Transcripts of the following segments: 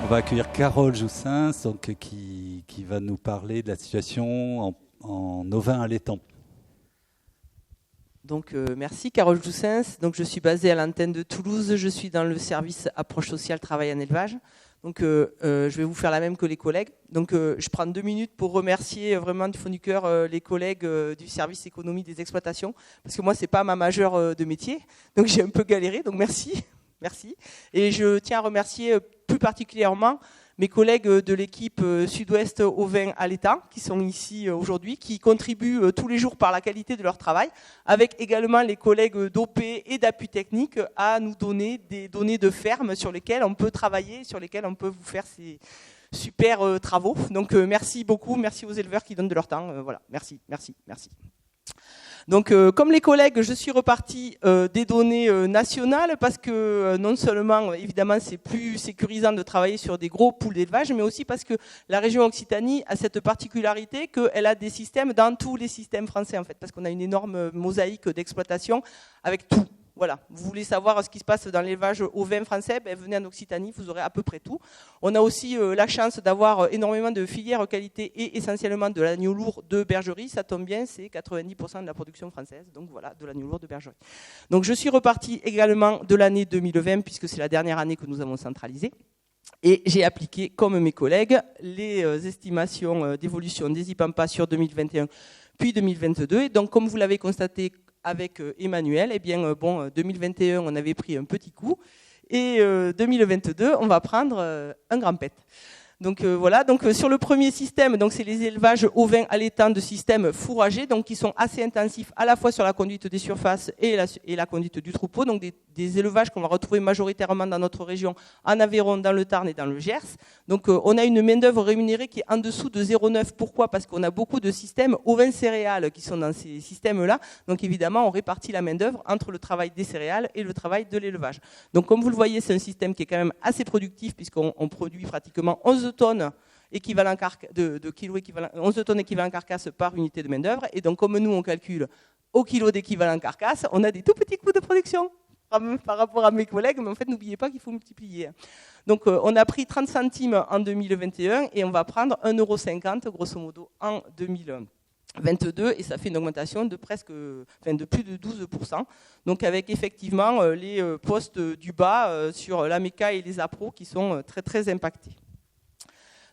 va accueillir Carole Joussens, donc, qui va nous parler de la situation en ovin allaitant. Donc merci Carole Joussens. Donc je suis basée à l'antenne de Toulouse. Je suis dans le service approche sociale travail en élevage. Donc je vais vous faire la même que les collègues. Donc je prends 2 minutes pour remercier vraiment du fond du cœur les collègues du service économie des exploitations, parce que moi c'est pas ma majeure de métier, donc j'ai un peu galéré. Donc merci. Merci. Et je tiens à remercier plus particulièrement mes collègues de l'équipe Sud-Ouest ovin allaitant qui sont ici aujourd'hui, qui contribuent tous les jours par la qualité de leur travail, avec également les collègues d'OP et d'appui technique à nous donner des données de ferme sur lesquelles on peut travailler, sur lesquelles on peut vous faire ces super travaux. Donc merci beaucoup, merci aux éleveurs qui donnent de leur temps. Voilà, merci. Donc, comme les collègues, je suis repartie des données nationales parce que non seulement, évidemment, c'est plus sécurisant de travailler sur des gros poules d'élevage, mais aussi parce que la région Occitanie a cette particularité qu'elle a des systèmes dans tous les systèmes français, en fait, parce qu'on a une énorme mosaïque d'exploitation avec tout. Voilà, vous voulez savoir ce qui se passe dans l'élevage ovin français, venez en Occitanie, vous aurez à peu près tout. On a aussi la chance d'avoir énormément de filières qualité et essentiellement de l'agneau lourd de bergerie. Ça tombe bien, c'est 90% de la production française, donc voilà, de l'agneau lourd de bergerie. Donc je suis repartie également de l'année 2020, puisque c'est la dernière année que nous avons centralisé. Et j'ai appliqué, comme mes collègues, les estimations d'évolution des IPAMPA sur 2021 puis 2022. Et donc, comme vous l'avez constaté avec Emmanuel, 2021, on avait pris un petit coup. Et 2022, on va prendre un grand pet. Donc voilà, donc sur le premier système, donc c'est les élevages ovins allaitants de système fourragé, donc qui sont assez intensifs à la fois sur la conduite des surfaces et la conduite du troupeau, donc des élevages qu'on va retrouver majoritairement dans notre région, en Aveyron, dans le Tarn et dans le Gers. Donc on a une main-d'œuvre rémunérée qui est en dessous de 0,9. Pourquoi ? Parce qu'on a beaucoup de systèmes ovins céréales qui sont dans ces systèmes-là. Donc évidemment, on répartit la main-d'œuvre entre le travail des céréales et le travail de l'élevage. Donc comme vous le voyez, c'est un système qui est quand même assez productif puisqu'on produit pratiquement 11 tonnes équivalent de kilos équivalent, 11 tonnes équivalent carcasse par unité de main-d'œuvre. Et donc, comme nous, on calcule au kilo d'équivalent carcasse, on a des tout petits coûts de production par rapport à mes collègues, mais en fait, n'oubliez pas qu'il faut multiplier. Donc, on a pris 30 centimes en 2021 et on va prendre 1,50 € grosso modo en 2022, et ça fait une augmentation de de plus de 12%. Donc, avec effectivement les postes du bas sur la méca et les appros qui sont très, très impactés.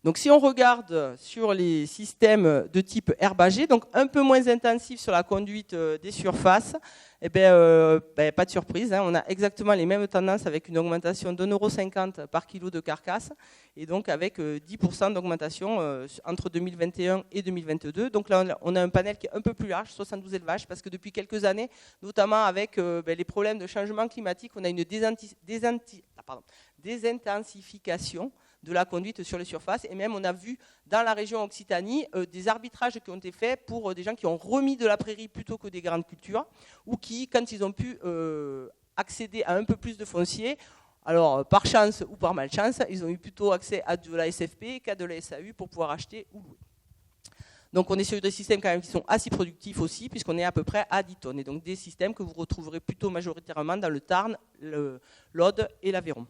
Donc si on regarde sur les systèmes de type herbagé, donc un peu moins intensif sur la conduite des surfaces, pas de surprise, on a exactement les mêmes tendances avec une augmentation d'1,50 € par kilo de carcasse et donc avec 10% d'augmentation entre 2021 et 2022. Donc là on a un panel qui est un peu plus large, 72 élevages, parce que depuis quelques années, notamment avec les problèmes de changement climatique, on a une désintensification de la conduite sur les surfaces, et même on a vu dans la région Occitanie des arbitrages qui ont été faits pour des gens qui ont remis de la prairie plutôt que des grandes cultures, ou qui, quand ils ont pu accéder à un peu plus de foncier, alors par chance ou par malchance, ils ont eu plutôt accès à de la SFP qu'à de la SAU pour pouvoir acheter ou louer. Donc on est sur des systèmes quand même qui sont assez productifs aussi, puisqu'on est à peu près à 10 tonnes, et donc des systèmes que vous retrouverez plutôt majoritairement dans le Tarn, l'Aude et l'Aveyron.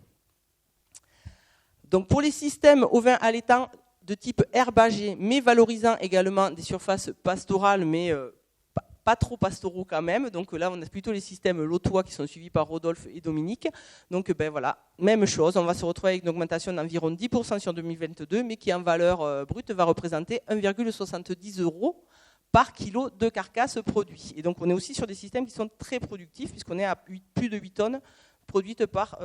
Donc pour les systèmes ovins allaitants de type herbagé, mais valorisant également des surfaces pastorales, mais pas trop pastoraux quand même. Donc là, on a plutôt les systèmes lotois qui sont suivis par Rodolphe et Dominique. Donc voilà, même chose, on va se retrouver avec une augmentation d'environ 10% sur 2022, mais qui en valeur brute va représenter 1,70 € par kilo de carcasse produit. Et donc on est aussi sur des systèmes qui sont très productifs, puisqu'on est à plus de 8 tonnes produites par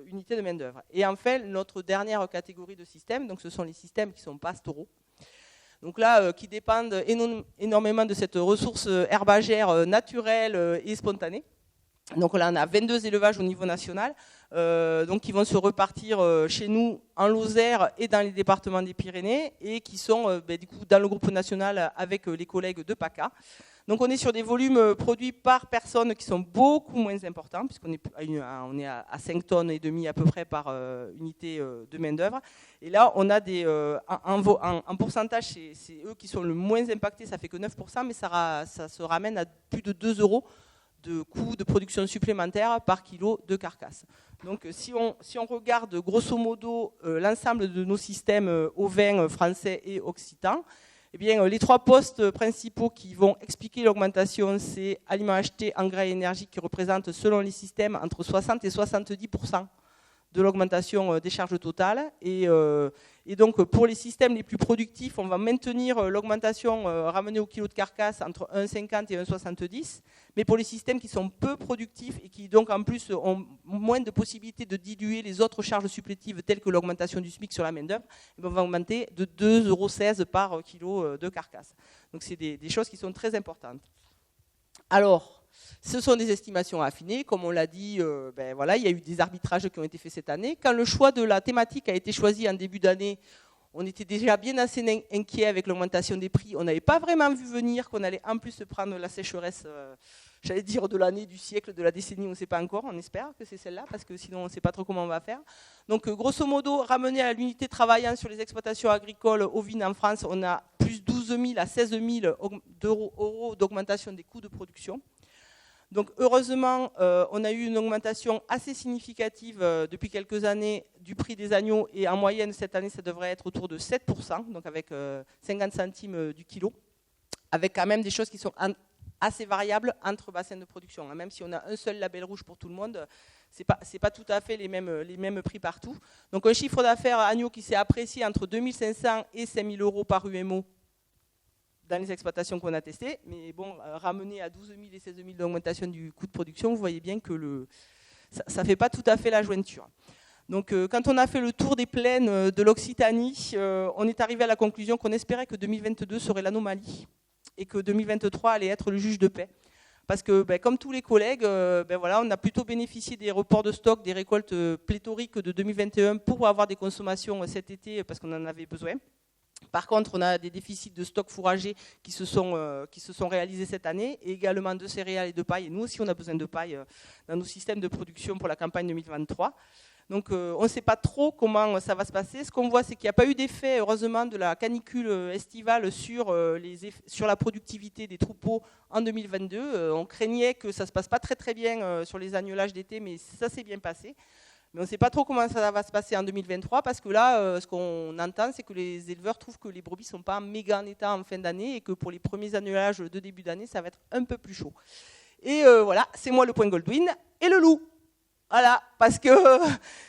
unité de main-d'œuvre. Et en fait, notre dernière catégorie de systèmes, donc ce sont les systèmes qui sont pastoraux. Donc là, qui dépendent énormément de cette ressource herbagère naturelle et spontanée. Donc là, on a 22 élevages au niveau national, donc qui vont se repartir chez nous en Lozère et dans les départements des Pyrénées, et qui sont du coup dans le groupe national avec les collègues de PACA. Donc on est sur des volumes produits par personne qui sont beaucoup moins importants, puisqu'on est à 5 tonnes et demi à peu près par unité de main-d'œuvre. Et là, on a en pourcentage, c'est eux qui sont le moins impactés, ça fait que 9%, mais ça se ramène à plus de 2 € de coûts de production supplémentaires par kilo de carcasse. Donc si on regarde grosso modo l'ensemble de nos systèmes ovins français et occitans, eh bien, les 3 postes principaux qui vont expliquer l'augmentation, c'est aliments achetés, engrais et énergie qui représentent selon les systèmes entre 60 et 70% de l'augmentation des charges totales. Et donc pour les systèmes les plus productifs, on va maintenir l'augmentation ramenée au kilo de carcasse entre 1,50 et 1,70. Mais pour les systèmes qui sont peu productifs et qui donc en plus ont moins de possibilités de diluer les autres charges supplétives telles que l'augmentation du SMIC sur la main-d'œuvre, on va augmenter de 2,16 € par kilo de carcasse. Donc c'est des choses qui sont très importantes. Alors, ce sont des estimations affinées, comme on l'a dit, voilà, il y a eu des arbitrages qui ont été faits cette année. Quand le choix de la thématique a été choisi en début d'année, on était déjà bien assez inquiet avec l'augmentation des prix. On n'avait pas vraiment vu venir qu'on allait en plus se prendre la sécheresse, j'allais dire de l'année, du siècle, de la décennie, on ne sait pas encore, on espère que c'est celle-là, parce que sinon on ne sait pas trop comment on va faire. Donc grosso modo, ramené à l'unité travaillant sur les exploitations agricoles ovines en France, on a plus 12 000 à 16 000 € d'augmentation des coûts de production. Donc heureusement, on a eu une augmentation assez significative depuis quelques années du prix des agneaux et en moyenne cette année ça devrait être autour de 7%, donc avec 50 centimes du kilo, avec quand même des choses qui sont assez variables entre bassins de production. Même si on a un seul label rouge pour tout le monde, c'est pas tout à fait les mêmes prix partout. Donc un chiffre d'affaires agneau qui s'est apprécié entre 2 500 et 5 000 € par UMO dans les exploitations qu'on a testées, mais bon, ramené à 12 000 et 16 000 d'augmentation du coût de production, vous voyez bien que ça ne fait pas tout à fait la jointure. Donc quand on a fait le tour des plaines de l'Occitanie, on est arrivé à la conclusion qu'on espérait que 2022 serait l'anomalie et que 2023 allait être le juge de paix. Parce que, comme tous les collègues, voilà, on a plutôt bénéficié des reports de stock, des récoltes pléthoriques de 2021 pour avoir des consommations cet été parce qu'on en avait besoin. Par contre, on a des déficits de stock fourragers qui se sont réalisés cette année, et également de céréales et de paille. Et nous aussi, on a besoin de paille dans nos systèmes de production pour la campagne 2023. Donc, on ne sait pas trop comment ça va se passer. Ce qu'on voit, c'est qu'il n'y a pas eu d'effet, heureusement, de la canicule estivale sur la productivité des troupeaux en 2022. On craignait que ça ne se passe pas très très bien sur les agnelages d'été, mais ça s'est bien passé. Mais on ne sait pas trop comment ça va se passer en 2023 parce que là, ce qu'on entend, c'est que les éleveurs trouvent que les brebis ne sont pas méga en état en fin d'année et que pour les premiers annulages de début d'année, ça va être un peu plus chaud. Et voilà, c'est moi le point Goldwyn et le loup. Voilà, parce que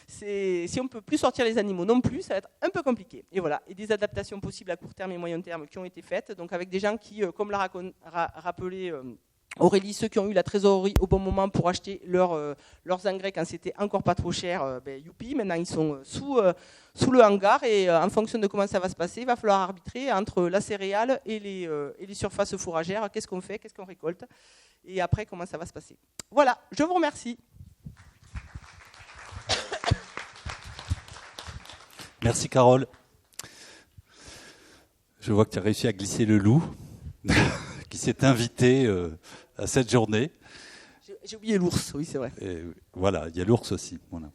si on ne peut plus sortir les animaux non plus, ça va être un peu compliqué. Et voilà, et des adaptations possibles à court terme et moyen terme qui ont été faites, donc avec des gens qui, comme l'a rappelé Aurélie, ceux qui ont eu la trésorerie au bon moment pour acheter leurs engrais quand c'était encore pas trop cher, youpi, maintenant ils sont sous le hangar et en fonction de comment ça va se passer, il va falloir arbitrer entre la céréale et les surfaces fourragères, qu'est-ce qu'on fait, qu'est-ce qu'on récolte, et après comment ça va se passer. Voilà, je vous remercie. Merci Carole. Je vois que tu as réussi à glisser le loup qui s'est invité à cette journée. J'ai oublié l'ours, oui c'est vrai. Et voilà, il y a l'ours aussi. Voilà.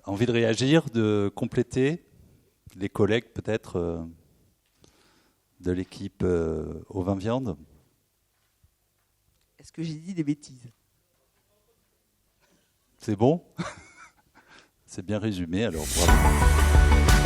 Envie de réagir, de compléter les collègues peut-être de l'équipe au vin viande? Est-ce que j'ai dit des bêtises? C'est bon? C'est bien résumé, alors bravo.